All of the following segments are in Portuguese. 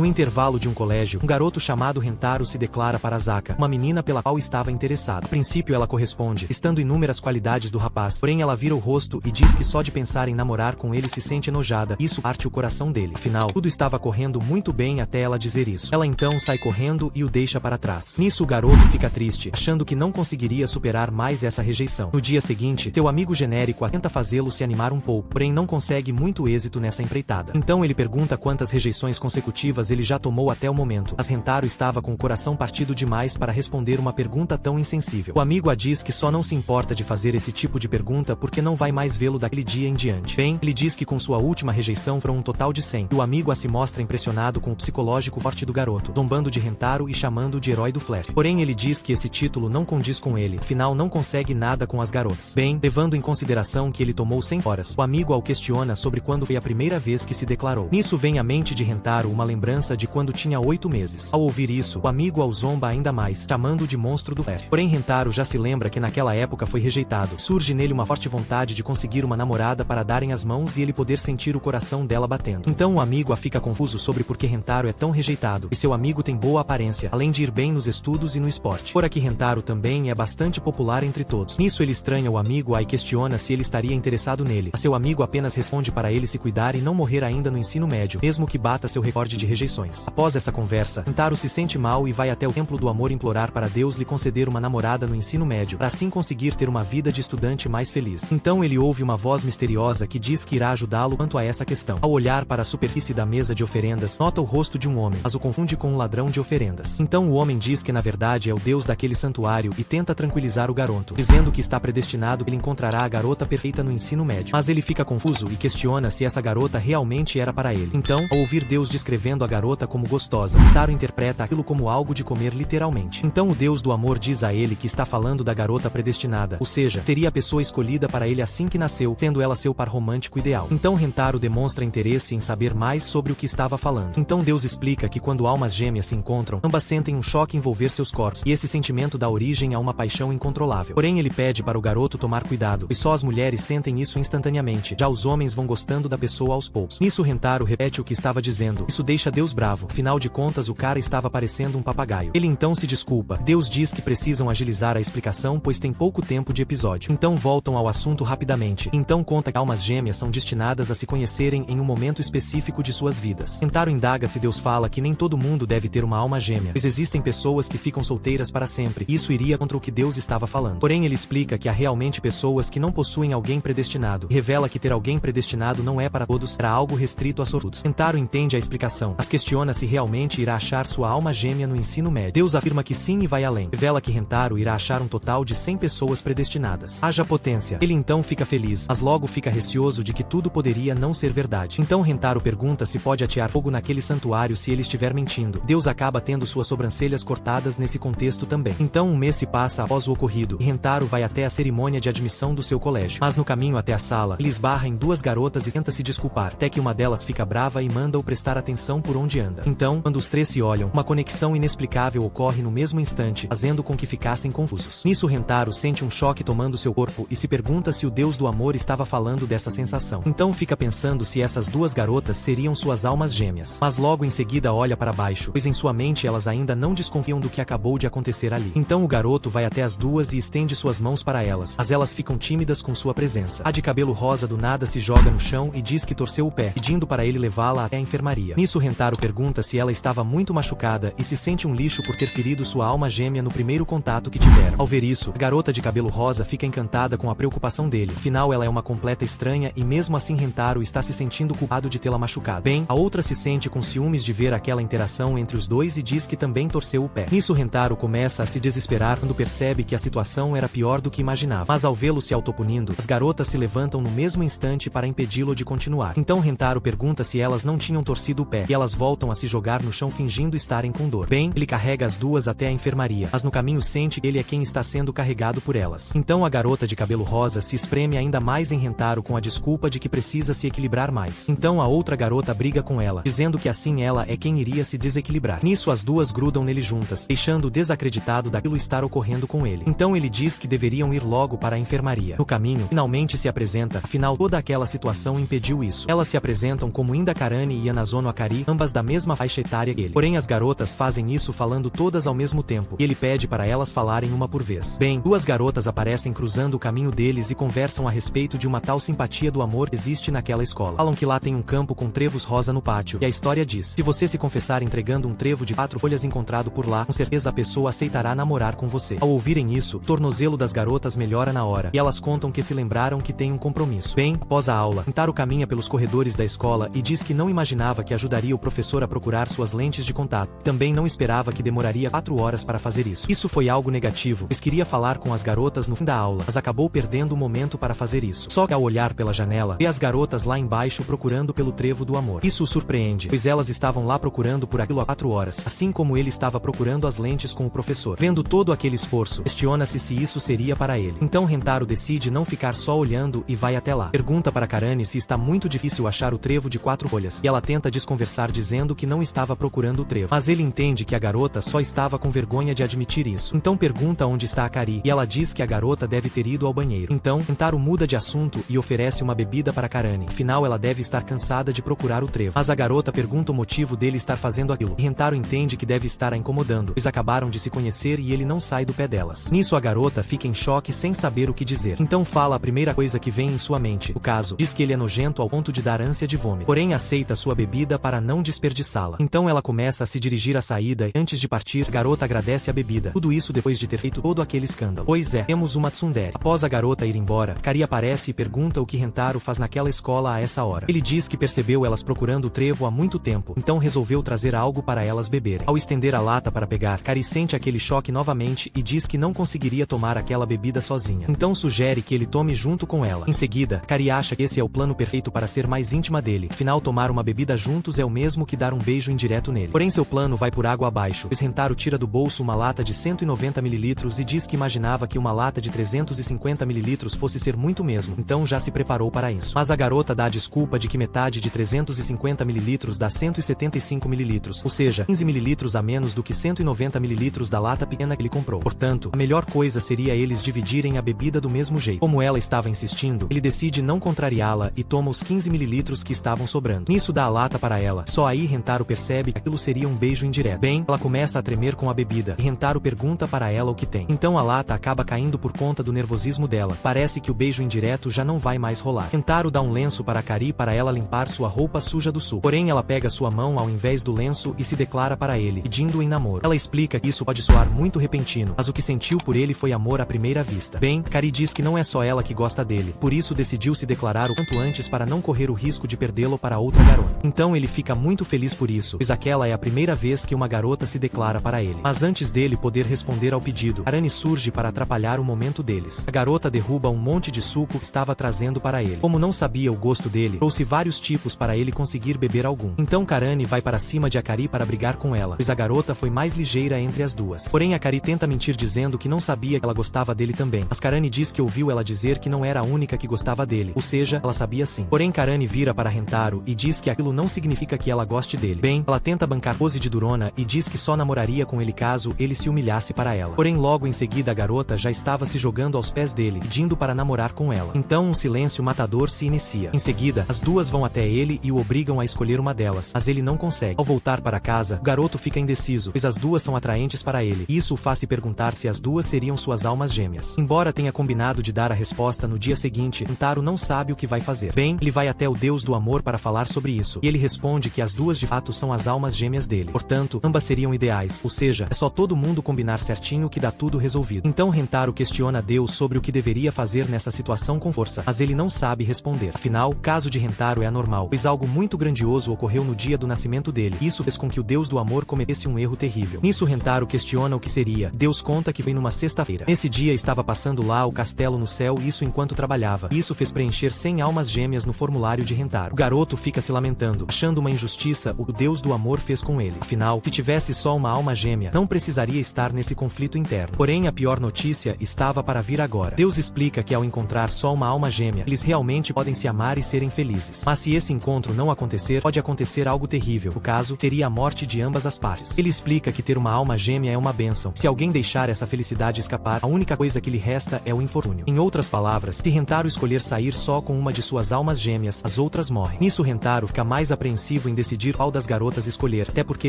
No intervalo de um colégio, um garoto chamado Rentaro se declara para Asaka, uma menina pela qual estava interessado. A princípio ela corresponde, estando inúmeras qualidades do rapaz, porém ela vira o rosto e diz que só de pensar em namorar com ele se sente enojada, isso parte o coração dele. Afinal, tudo estava correndo muito bem até ela dizer isso. Ela então sai correndo e o deixa para trás. Nisso o garoto fica triste, achando que não conseguiria superar mais essa rejeição. No dia seguinte, seu amigo genérico tenta fazê-lo se animar um pouco, porém não consegue muito êxito nessa empreitada. Então ele pergunta quantas rejeições consecutivas ele já tomou até o momento, mas Rentaro estava com o coração partido demais para responder uma pergunta tão insensível. O amigo a diz que só não se importa de fazer esse tipo de pergunta porque não vai mais vê-lo daquele dia em diante. Bem, ele diz que com sua última rejeição foram um total de 100, e o amigo se mostra impressionado com o psicológico forte do garoto, zombando de Rentaro e chamando de herói do flerte. Porém ele diz que esse título não condiz com ele, afinal não consegue nada com as garotas. Bem, levando em consideração que ele tomou 100 horas, o amigo o questiona sobre quando foi a primeira vez que se declarou. Nisso vem à mente de Rentaro uma lembrança de quando tinha 8 meses. Ao ouvir isso, o amigo o zomba ainda mais, chamando de monstro do flerte. Porém Rentaro já se lembra que naquela época foi rejeitado. Surge nele uma forte vontade de conseguir uma namorada para darem as mãos e ele poder sentir o coração dela batendo. Então o amigo fica confuso sobre por que Rentaro é tão rejeitado, e seu amigo tem boa aparência, além de ir bem nos estudos e no esporte. Fora que Rentaro também é bastante popular entre todos. Nisso ele estranha o amigo e questiona se ele estaria interessado nele. Seu amigo apenas responde para ele se cuidar e não morrer ainda no ensino médio, mesmo que bata seu recorde de rejeições. Após essa conversa, Rentaro se sente mal e vai até o templo do amor implorar para Deus lhe conceder uma namorada no ensino médio, para assim conseguir ter uma vida de estudante mais feliz. Então ele ouve uma voz misteriosa que diz que irá ajudá-lo quanto a essa questão. Ao olhar para a superfície da mesa de oferendas, nota o rosto de um homem, mas o confunde com um ladrão de oferendas. Então o homem diz que na verdade é o deus daquele santuário e tenta tranquilizar o garoto, dizendo que está predestinado que ele encontrará a garota perfeita no ensino médio. Mas ele fica confuso e questiona se essa garota realmente era para ele. Então, ao ouvir Deus descrevendo a garota como gostosa, Rentaro interpreta aquilo como algo de comer literalmente. Então o deus do amor diz a ele que está falando da garota predestinada, ou seja, seria a pessoa escolhida para ele assim que nasceu, sendo ela seu par romântico ideal. Então Rentaro demonstra interesse em saber mais sobre o que estava falando. Então Deus explica que quando almas gêmeas se encontram, ambas sentem um choque envolver seus corpos, e esse sentimento dá origem a uma paixão incontrolável. Porém ele pede para o garoto tomar cuidado, pois só as mulheres sentem isso instantaneamente, já os homens vão gostando da pessoa aos poucos. Nisso Rentaro repete o que estava dizendo. Isso deixa Deus bravo, afinal de contas o cara estava parecendo um papagaio. Ele então se desculpa. Deus diz que precisam agilizar a explicação pois tem pouco tempo de episódio. Então voltam ao assunto rapidamente. Então conta que almas gêmeas são destinadas a se conhecerem em um momento específico de suas vidas. Rentaro indaga se Deus fala que nem todo mundo deve ter uma alma gêmea, pois existem pessoas que ficam solteiras para sempre. Isso iria contra o que Deus estava falando. Porém ele explica que há realmente pessoas que não possuem alguém predestinado, e revela que ter alguém predestinado não é para todos, era algo restrito a sortudos. Rentaro entende a explicação, mas questiona se realmente irá achar sua alma gêmea no ensino médio. Deus afirma que sim e vai além. Revela que Rentaro irá achar um total de 100 pessoas predestinadas. Haja potência. Ele então fica feliz, mas logo fica receoso de que tudo poderia não ser verdade. Então Rentaro pergunta se pode atear fogo naquele santuário se ele estiver mentindo. Deus acaba tendo suas sobrancelhas cortadas nesse contexto também. Então um mês se passa após o ocorrido, e Rentaro vai até a cerimônia de admissão do seu colégio. Mas no caminho até a sala, ele esbarra em duas garotas e tenta se desculpar, até que uma delas fica brava e manda-o prestar atenção por onde anda. Então, quando os três se olham, uma conexão inexplicável ocorre no mesmo instante, fazendo com que ficassem confusos. Nisso Rentaro sente um choque tomando seu corpo e se pergunta se o deus do amor estava falando dessa sensação. Então fica pensando se essas duas garotas seriam suas almas gêmeas. Mas logo em seguida olha para baixo, pois em sua mente elas ainda não desconfiam do que acabou de acontecer ali. Então o garoto vai até as duas e estende suas mãos para elas, mas elas ficam tímidas com sua presença. A de cabelo rosa do nada se joga no chão e diz que torceu o pé, pedindo para ele levá-la até a enfermaria. Nisso Rentaro pergunta se ela estava muito machucada e se sente um lixo por ter ferido sua alma gêmea no primeiro contato que tiveram. Ao ver isso, a garota de cabelo rosa fica encantada com a preocupação dele, afinal ela é uma completa estranha e mesmo assim Rentaro está se sentindo culpado de tê-la machucado. Bem, a outra se sente com ciúmes de ver aquela interação entre os dois e diz que também torceu o pé. Nisso Rentaro começa a se desesperar quando percebe que a situação era pior do que imaginava. Mas ao vê-lo se autopunindo, as garotas se levantam no mesmo instante para impedi-lo de continuar. Então Rentaro pergunta se elas não tinham torcido o pé, e elas voltam a se jogar no chão fingindo estarem com dor. Bem, ele carrega as duas até a enfermaria, mas no caminho sente que ele é quem está sendo carregado por elas. Então a garota de cabelo rosa se espreme ainda mais em Rentaro com a desculpa de que precisa se equilibrar mais. Então a outra garota briga com ela, dizendo que assim ela é quem iria se desequilibrar. Nisso as duas grudam nele juntas, deixando-o desacreditado daquilo estar ocorrendo com ele. Então ele diz que deveriam ir logo para a enfermaria. No caminho, finalmente se apresenta, afinal toda aquela situação impediu isso. Elas se apresentam como Indakarani e Anazono Akari, ambas todas da mesma faixa etária que ele. Porém as garotas fazem isso falando todas ao mesmo tempo, e ele pede para elas falarem uma por vez. Bem, duas garotas aparecem cruzando o caminho deles e conversam a respeito de uma tal simpatia do amor que existe naquela escola. Falam que lá tem um campo com trevos rosa no pátio, e a história diz: se você se confessar entregando um trevo de 4 folhas encontrado por lá, com certeza a pessoa aceitará namorar com você. Ao ouvirem isso, o tornozelo das garotas melhora na hora, e elas contam que se lembraram que tem um compromisso. Bem, após a aula, Rentaro caminha pelos corredores da escola e diz que não imaginava que ajudaria o professor a procurar suas lentes de contato. Também não esperava que demoraria 4 horas para fazer isso. Isso foi algo negativo, pois queria falar com as garotas no fim da aula, mas acabou perdendo o momento para fazer isso. Só que ao olhar pela janela, vê as garotas lá embaixo procurando pelo trevo do amor. Isso o surpreende, pois elas estavam lá procurando por aquilo há 4 horas, assim como ele estava procurando as lentes com o professor. Vendo todo aquele esforço, questiona-se se isso seria para ele. Então Rentaro decide não ficar só olhando e vai até lá. Pergunta para Karane se está muito difícil achar o trevo de 4 folhas, e ela tenta desconversar dizendo que não estava procurando o trevo. Mas ele entende que a garota só estava com vergonha de admitir isso. Então pergunta onde está a Kari, e ela diz que a garota deve ter ido ao banheiro. Então, Rentaro muda de assunto e oferece uma bebida para Karane. Afinal, ela deve estar cansada de procurar o trevo. Mas a garota pergunta o motivo dele estar fazendo aquilo, e Rentaro entende que deve estar a incomodando, pois acabaram de se conhecer e ele não sai do pé delas. Nisso a garota fica em choque sem saber o que dizer. Então fala a primeira coisa que vem em sua mente. O caso, diz que ele é nojento ao ponto de dar ânsia de vômito. Porém aceita sua bebida para não desperdiçá-la. Então ela começa a se dirigir à saída e antes de partir, a garota agradece a bebida. Tudo isso depois de ter feito todo aquele escândalo. Pois é, temos uma tsundere. Após a garota ir embora, Kari aparece e pergunta o que Rentaro faz naquela escola a essa hora. Ele diz que percebeu elas procurando o trevo há muito tempo, então resolveu trazer algo para elas beberem. Ao estender a lata para pegar, Kari sente aquele choque novamente e diz que não conseguiria tomar aquela bebida sozinha. Então sugere que ele tome junto com ela. Em seguida, Kari acha que esse é o plano perfeito para ser mais íntima dele. Afinal, tomar uma bebida juntos é o mesmo que dar um beijo indireto nele. Porém seu plano vai por água abaixo, pois Rentaro tira do bolso uma lata de 190 ml e diz que imaginava que uma lata de 350 ml fosse ser muito mesmo, então já se preparou para isso. Mas a garota dá a desculpa de que metade de 350 ml dá 175 ml, ou seja, 15 ml a menos do que 190 ml da lata pequena que ele comprou. Portanto, a melhor coisa seria eles dividirem a bebida do mesmo jeito. Como ela estava insistindo, ele decide não contrariá-la e toma os 15 ml que estavam sobrando. Nisso dá a lata para ela. Só aí Rentaro percebe que aquilo seria um beijo indireto. Bem, ela começa a tremer com a bebida, e Rentaro pergunta para ela o que tem. Então a lata acaba caindo por conta do nervosismo dela. Parece que o beijo indireto já não vai mais rolar. Rentaro dá um lenço para Kari para ela limpar sua roupa suja do sul. Porém ela pega sua mão ao invés do lenço e se declara para ele, pedindo em namoro. Ela explica que isso pode soar muito repentino, mas o que sentiu por ele foi amor à primeira vista. Bem, Kari diz que não é só ela que gosta dele, por isso decidiu se declarar o quanto antes para não correr o risco de perdê-lo para outra garota. Então ele fica muito feliz por isso, pois aquela é a primeira vez que uma garota se declara para ele. Mas antes dele poder responder ao pedido, Karane surge para atrapalhar o momento deles. A garota derruba um monte de suco que estava trazendo para ele. Como não sabia o gosto dele, trouxe vários tipos para ele conseguir beber algum. Então Karane vai para cima de Akari para brigar com ela, pois a garota foi mais ligeira entre as duas. Porém Akari tenta mentir dizendo que não sabia que ela gostava dele também. Mas Karane diz que ouviu ela dizer que não era a única que gostava dele, ou seja, ela sabia sim. Porém Karane vira para Rentaro e diz que aquilo não significa que ela goste dele. Bem, ela tenta bancar pose de durona e diz que só namoraria com ele caso ele se humilhasse para ela. Porém logo em seguida a garota já estava se jogando aos pés dele, pedindo para namorar com ela. Então um silêncio matador se inicia. Em seguida, as duas vão até ele e o obrigam a escolher uma delas, mas ele não consegue. Ao voltar para casa, o garoto fica indeciso, pois as duas são atraentes para ele, e isso o faz se perguntar se as duas seriam suas almas gêmeas. Embora tenha combinado de dar a resposta no dia seguinte, Rentaro não sabe o que vai fazer. Bem, ele vai até o deus do amor para falar sobre isso, e ele responde que as duas de fato são as almas gêmeas dele. Portanto, ambas seriam ideais, ou seja, é só todo mundo combinar certinho que dá tudo resolvido. Então Rentaro questiona Deus sobre o que deveria fazer nessa situação com força, mas ele não sabe responder. Afinal, o caso de Rentaro é anormal, pois algo muito grandioso ocorreu no dia do nascimento dele, e isso fez com que o deus do amor cometesse um erro terrível. Nisso Rentaro questiona o que seria. Deus conta que foi numa sexta-feira. Nesse dia estava passando lá o castelo no céu, isso enquanto trabalhava. Isso fez preencher 100 almas gêmeas no formulário de Rentaro. O garoto fica se lamentando, achando uma injustiça o que o deus do amor fez com ele. Afinal, se tivesse só uma alma gêmea, não precisaria estar nesse conflito interno. Porém, a pior notícia estava para vir agora. Deus explica que ao encontrar só uma alma gêmea, eles realmente podem se amar e serem felizes. Mas se esse encontro não acontecer, pode acontecer algo terrível. O caso seria a morte de ambas as partes. Ele explica que ter uma alma gêmea é uma bênção. Se alguém deixar essa felicidade escapar, a única coisa que lhe resta é o infortúnio. Em outras palavras, se Rentaro escolher sair só com uma de suas almas gêmeas, as outras morrem. Nisso Rentaro fica mais apreensivo em decidir decidir qual das garotas escolher, até porque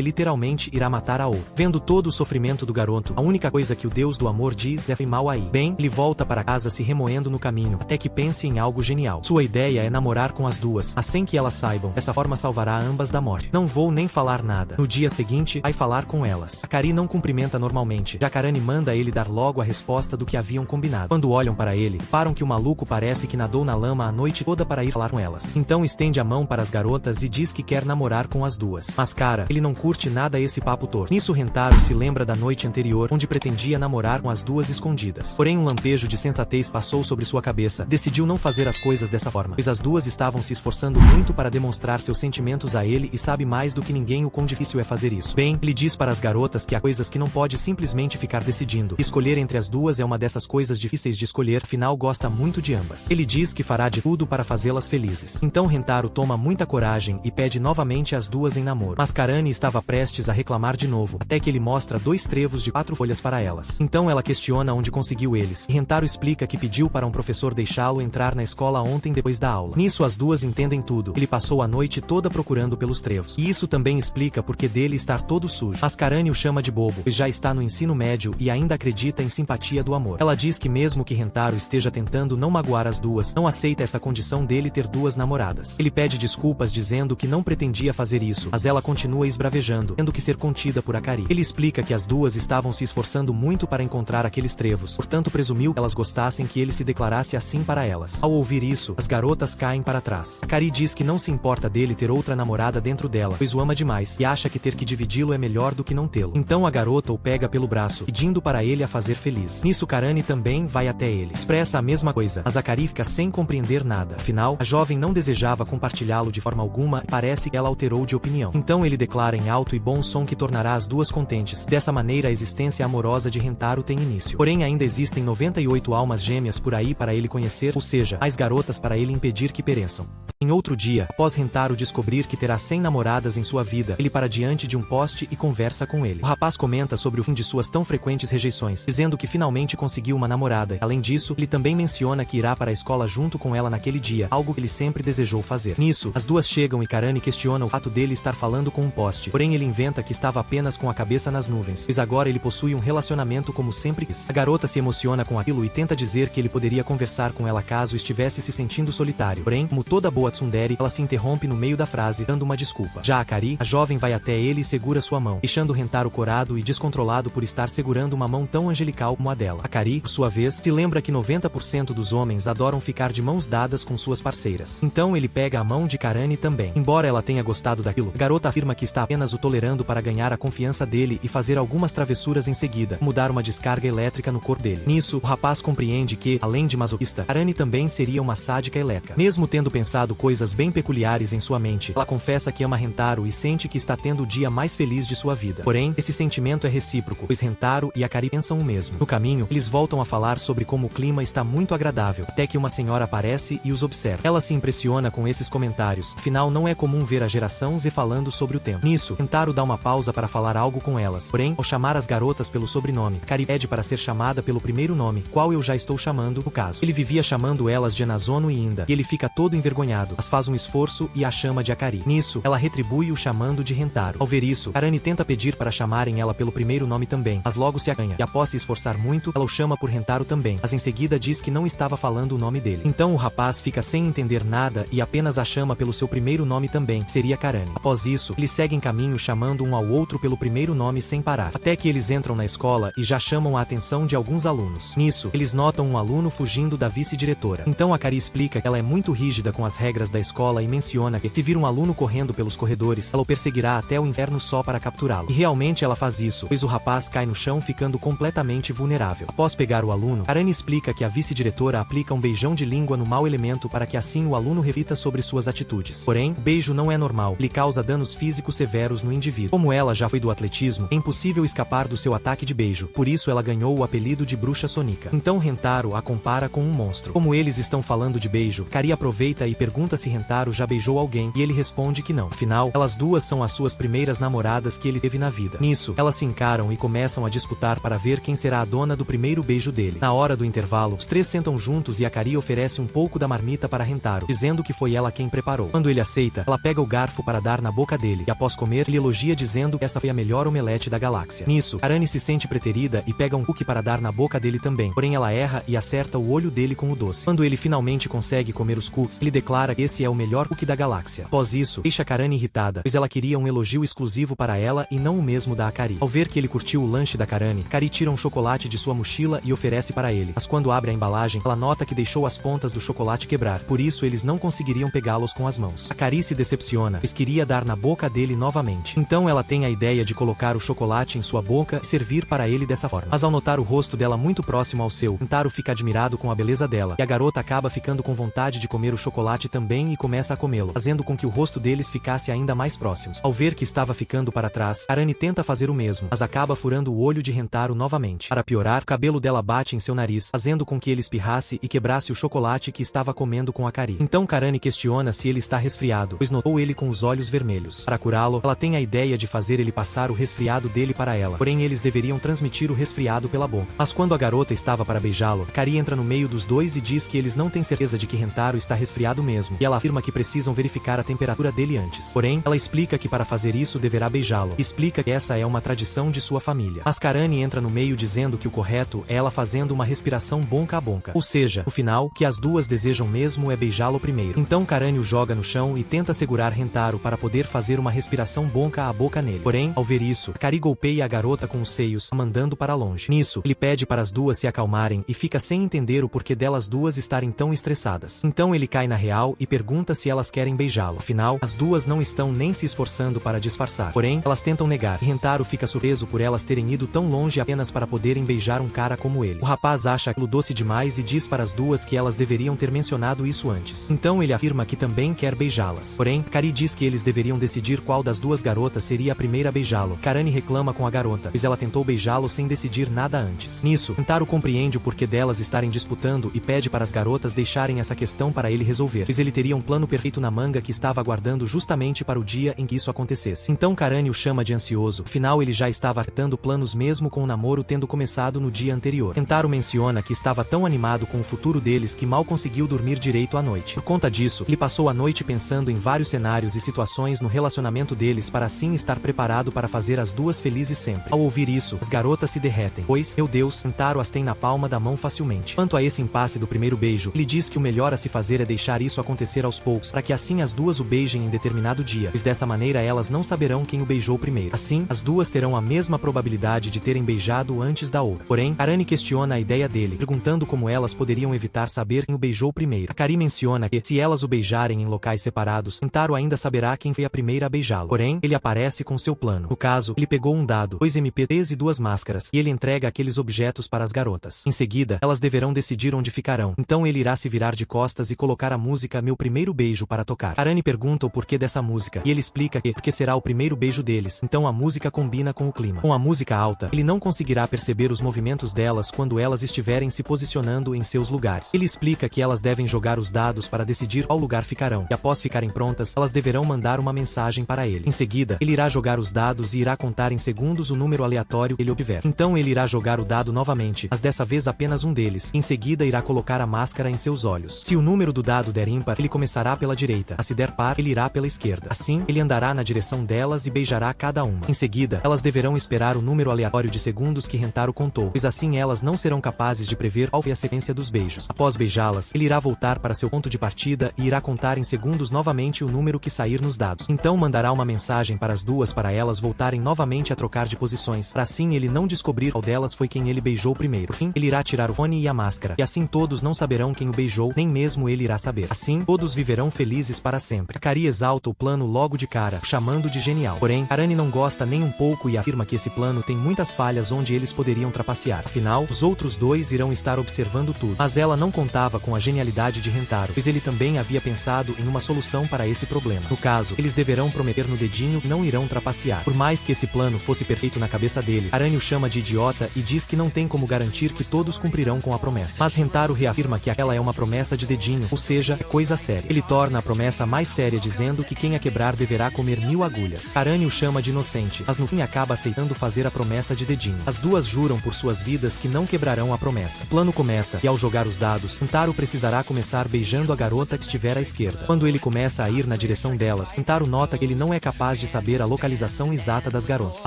literalmente irá matar a outra. Vendo todo o sofrimento do garoto, a única coisa que o deus do amor diz é: "Foi mal aí." Bem, ele volta para casa se remoendo no caminho, até que pense em algo genial. Sua ideia é namorar com as duas, assim que elas saibam. Dessa forma salvará ambas da morte. "Não vou nem falar nada." No dia seguinte, vai falar com elas. Akari não cumprimenta normalmente. Jacarani manda ele dar logo a resposta do que haviam combinado. Quando olham para ele, param que o maluco parece que nadou na lama a noite toda para ir falar com elas. Então estende a mão para as garotas e diz que quer namorar com as duas. Mas cara, ele não curte nada esse papo torto. Nisso Rentaro se lembra da noite anterior, onde pretendia namorar com as duas escondidas. Porém um lampejo de sensatez passou sobre sua cabeça. Decidiu não fazer as coisas dessa forma, pois as duas estavam se esforçando muito para demonstrar seus sentimentos a ele e sabe mais do que ninguém o quão difícil é fazer isso. Bem, ele diz para as garotas que há coisas que não pode simplesmente ficar decidindo. Escolher entre as duas é uma dessas coisas difíceis de escolher, afinal gosta muito de ambas. Ele diz que fará de tudo para fazê-las felizes. Então Rentaro toma muita coragem e pede novamente as duas em namoro. Mas Karani estava prestes a reclamar de novo, até que ele mostra 2 trevos de 4 folhas para elas. Então ela questiona onde conseguiu eles, e Rentaro explica que pediu para um professor deixá-lo entrar na escola ontem depois da aula. Nisso as duas entendem tudo. Ele passou a noite toda procurando pelos trevos. E isso também explica porque dele estar todo sujo. Mas Karani o chama de bobo, pois já está no ensino médio e ainda acredita em simpatia do amor. Ela diz que mesmo que Rentaro esteja tentando não magoar as duas, não aceita essa condição dele ter 2 namoradas. Ele pede desculpas dizendo que não pretendia fazer isso, mas ela continua esbravejando, tendo que ser contida por Akari. Ele explica que as duas estavam se esforçando muito para encontrar aqueles trevos, portanto presumiu que elas gostassem que ele se declarasse assim para elas. Ao ouvir isso, as garotas caem para trás. Akari diz que não se importa dele ter outra namorada dentro dela, pois o ama demais, e acha que ter que dividi-lo é melhor do que não tê-lo. Então a garota o pega pelo braço, pedindo para ele a fazer feliz. Nisso Karani também vai até ele. Expressa a mesma coisa, mas Akari fica sem compreender nada. Afinal, a jovem não desejava compartilhá-lo de forma alguma e parece que ela alterou de opinião. Então ele declara em alto e bom som que tornará as duas contentes. Dessa maneira a existência amorosa de Rentaro tem início. Porém ainda existem 98 almas gêmeas por aí para ele conhecer, ou seja, mais garotas para ele impedir que pereçam. Em outro dia, após Rentaro descobrir que terá 100 namoradas em sua vida, ele para diante de um poste e conversa com ele. O rapaz comenta sobre o fim de suas tão frequentes rejeições, dizendo que finalmente conseguiu uma namorada. Além disso, ele também menciona que irá para a escola junto com ela naquele dia, algo que ele sempre desejou fazer. Nisso, as duas chegam e Karani questiona o fato dele estar falando com um poste. Porém ele inventa que estava apenas com a cabeça nas nuvens, pois agora ele possui um relacionamento como sempre quis. A garota se emociona com aquilo e tenta dizer que ele poderia conversar com ela caso estivesse se sentindo solitário. Porém, como toda boa tsundere, ela se interrompe no meio da frase, dando uma desculpa. Já Akari, a jovem vai até ele e segura sua mão, deixando Rentaro corado e descontrolado por estar segurando uma mão tão angelical como a dela. Akari, por sua vez, se lembra que 90% dos homens adoram ficar de mãos dadas com suas parceiras. Então ele pega a mão de Karani também. Embora ela tenha gostado daquilo, a garota afirma que está apenas o tolerando para ganhar a confiança dele e fazer algumas travessuras em seguida, como dar uma descarga elétrica no corpo dele. Nisso, o rapaz compreende que, além de masoquista, Karani também seria uma sádica elétrica. Mesmo tendo pensado coisas bem peculiares em sua mente, ela confessa que ama Rentaro e sente que está tendo o dia mais feliz de sua vida. Porém, esse sentimento é recíproco, pois Rentaro e Akari pensam o mesmo. No caminho, eles voltam a falar sobre como o clima está muito agradável, até que uma senhora aparece e os observa. Ela se impressiona com esses comentários, afinal não é comum ver a geração Z falando sobre o tempo. Nisso, Rentaro dá uma pausa para falar algo com elas, porém, ao chamar as garotas pelo sobrenome, Akari pede para ser chamada pelo primeiro nome, qual eu já estou chamando, no caso. Ele vivia chamando elas de Anazono e Inda, e ele fica todo envergonhado, mas faz um esforço e a chama de Akari. Nisso, ela retribui o chamando de Rentaro. Ao ver isso, Karani tenta pedir para chamarem ela pelo primeiro nome também, mas logo se acanha, e após se esforçar muito, ela o chama por Rentaro também, mas em seguida diz que não estava falando o nome dele. Então o rapaz fica sem entender nada e apenas a chama pelo seu primeiro nome também, que seria Karani. Após isso, eles seguem caminho chamando um ao outro pelo primeiro nome sem parar, até que eles entram na escola e já chamam a atenção de alguns alunos. Nisso, eles notam um aluno fugindo da vice-diretora. Então Akari explica que ela é muito rígida com as regras da escola e menciona que, se vir um aluno correndo pelos corredores, ela o perseguirá até o inferno só para capturá-lo. E realmente ela faz isso, pois o rapaz cai no chão ficando completamente vulnerável. Após pegar o aluno, Karani explica que a vice-diretora aplica um beijão de língua no mau elemento para que assim o aluno reflita sobre suas atitudes. Porém, o beijo não é normal, ele causa danos físicos severos no indivíduo. Como ela já foi do atletismo, é impossível escapar do seu ataque de beijo, por isso ela ganhou o apelido de Bruxa Sonica. Então Rentaro a compara com um monstro. Como eles estão falando de beijo, Kari aproveita e pergunta se Rentaro já beijou alguém, e ele responde que não. Afinal, elas duas são as suas primeiras namoradas que ele teve na vida. Nisso, elas se encaram e começam a disputar para ver quem será a dona do primeiro beijo dele. Na hora do intervalo, os três sentam juntos e a Kari oferece um pouco da marmita para Rentaro, dizendo que foi ela quem preparou. Quando ele aceita, ela pega o garfo garfo para dar na boca dele, e após comer, ele elogia dizendo que essa foi a melhor omelete da galáxia. Nisso, Karane se sente preterida e pega um cookie para dar na boca dele também, porém ela erra e acerta o olho dele com o doce. Quando ele finalmente consegue comer os cookies, ele declara que esse é o melhor cookie da galáxia. Após isso, deixa Karane irritada, pois ela queria um elogio exclusivo para ela e não o mesmo da Akari. Ao ver que ele curtiu o lanche da Karane, Akari tira um chocolate de sua mochila e oferece para ele, mas quando abre a embalagem, ela nota que deixou as pontas do chocolate quebrar, por isso eles não conseguiriam pegá-los com as mãos. Akari se decepciona, pois queria dar na boca dele novamente. Então ela tem a ideia de colocar o chocolate em sua boca e servir para ele dessa forma. Mas ao notar o rosto dela muito próximo ao seu, Kentaro fica admirado com a beleza dela, e a garota acaba ficando com vontade de comer o chocolate também e começa a comê-lo, fazendo com que o rosto deles ficasse ainda mais próximos. Ao ver que estava ficando para trás, Karane tenta fazer o mesmo, mas acaba furando o olho de Kentaro novamente. Para piorar, o cabelo dela bate em seu nariz, fazendo com que ele espirrasse e quebrasse o chocolate que estava comendo com Akari. Então Karane questiona se ele está resfriado, pois notou ele com os olhos vermelhos. Para curá-lo, ela tem a ideia de fazer ele passar o resfriado dele para ela, porém eles deveriam transmitir o resfriado pela boca. Mas quando a garota estava para beijá-lo, Akari entra no meio dos dois e diz que eles não têm certeza de que Kentaro está resfriado mesmo, e ela afirma que precisam verificar a temperatura dele antes. Porém, ela explica que para fazer isso deverá beijá-lo, e explica que essa é uma tradição de sua família. Mas Karane entra no meio dizendo que o correto é ela fazendo uma respiração boca a boca. Ou seja, no final, o que as duas desejam mesmo é beijá-lo primeiro. Então Karane o joga no chão e tenta segurar Kentaro para poder fazer uma respiração boca a boca nele. Porém, ao ver isso, Akari golpeia a garota com os seios, a mandando para longe. Nisso, ele pede para as duas se acalmarem e fica sem entender o porquê delas duas estarem tão estressadas. Então ele cai na real e pergunta se elas querem beijá-lo. Afinal, as duas não estão nem se esforçando para disfarçar. Porém, elas tentam negar, e Kentaro fica surpreso por elas terem ido tão longe apenas para poderem beijar um cara como ele. O rapaz acha aquilo doce demais e diz para as duas que elas deveriam ter mencionado isso antes. Então ele afirma que também quer beijá-las. Porém, Akari diz que eles deveriam decidir qual das duas garotas seria a primeira a beijá-lo. Karane reclama com a garota, pois ela tentou beijá-lo sem decidir nada antes. Nisso, Kentaro compreende o porquê delas estarem disputando e pede para as garotas deixarem essa questão para ele resolver, pois ele teria um plano perfeito na manga que estava aguardando justamente para o dia em que isso acontecesse. Então Karane o chama de ansioso, afinal ele já estava artando planos mesmo com o namoro tendo começado no dia anterior. Kentaro menciona que estava tão animado com o futuro deles que mal conseguiu dormir direito à noite. Por conta disso, ele passou a noite pensando em vários cenários e situações no relacionamento deles para assim estar preparado para fazer as duas felizes sempre. Ao ouvir isso, as garotas se derretem, pois, meu Deus, Kentaro as tem na palma da mão facilmente. Quanto a esse impasse do primeiro beijo, ele diz que o melhor a se fazer é deixar isso acontecer aos poucos, para que assim as duas o beijem em determinado dia, pois dessa maneira elas não saberão quem o beijou primeiro. Assim, as duas terão a mesma probabilidade de terem beijado antes da outra. Porém, Karane questiona a ideia dele, perguntando como elas poderiam evitar saber quem o beijou primeiro. Akari menciona que, se elas o beijarem em locais separados, Kentaro ainda saberá quem foi a primeira a beijá-lo. Porém, ele aparece com seu plano. No caso, ele pegou um dado, 2 MP3 e 2 máscaras, e ele entrega aqueles objetos para as garotas. Em seguida, elas deverão decidir onde ficarão. Então ele irá se virar de costas e colocar a música Meu Primeiro Beijo para tocar. Karane pergunta o porquê dessa música, e ele explica que, porque será o primeiro beijo deles, então a música combina com o clima. Com a música alta, ele não conseguirá perceber os movimentos delas quando elas estiverem se posicionando em seus lugares. Ele explica que elas devem jogar os dados para decidir qual lugar ficarão, e após ficarem prontas, elas deverão mandar uma mensagem para ele. Em seguida, ele irá jogar os dados e irá contar em segundos o número aleatório que ele obtiver. Então ele irá jogar o dado novamente, mas dessa vez apenas um deles. Em seguida irá colocar a máscara em seus olhos. Se o número do dado der ímpar, ele começará pela direita, mas se der par, ele irá pela esquerda. Assim, ele andará na direção delas e beijará cada uma. Em seguida, elas deverão esperar o número aleatório de segundos que Kentaro contou, pois assim elas não serão capazes de prever qual foi a sequência dos beijos. Após beijá-las, ele irá voltar para seu ponto de partida e irá contar em segundos novamente o número que sair nos dados. Então mandará uma mensagem para as duas para elas voltarem novamente a trocar de posições, para assim ele não descobrir qual delas foi quem ele beijou primeiro. Por fim, ele irá tirar o fone e a máscara, e assim todos não saberão quem o beijou, nem mesmo ele irá saber. Assim, todos viverão felizes para sempre. Akari exalta o plano logo de cara, chamando de genial. Porém, Karane não gosta nem um pouco e afirma que esse plano tem muitas falhas onde eles poderiam trapacear. Afinal, os outros dois irão estar observando tudo. Mas ela não contava com a genialidade de Kentaro, pois ele também havia pensado em uma solução para esse problema. No caso, eles deverão prometer no dedinho que não irão trapacear. Por mais que esse plano fosse perfeito na cabeça dele, Karane o chama de idiota e diz que não tem como garantir que todos cumprirão com a promessa. Mas Kentaro reafirma que aquela é uma promessa de dedinho, ou seja, é coisa séria. Ele torna a promessa mais séria dizendo que quem a quebrar deverá comer 1000 agulhas. Karane o chama de inocente, mas no fim acaba aceitando fazer a promessa de dedinho. As duas juram por suas vidas que não quebrarão a promessa. O plano começa, e ao jogar os dados, Kentaro precisará começar beijando a garota que estiver à esquerda. Quando ele começa a ir na direção delas. Rentaro nota que ele não é capaz de saber a localização exata das garotas.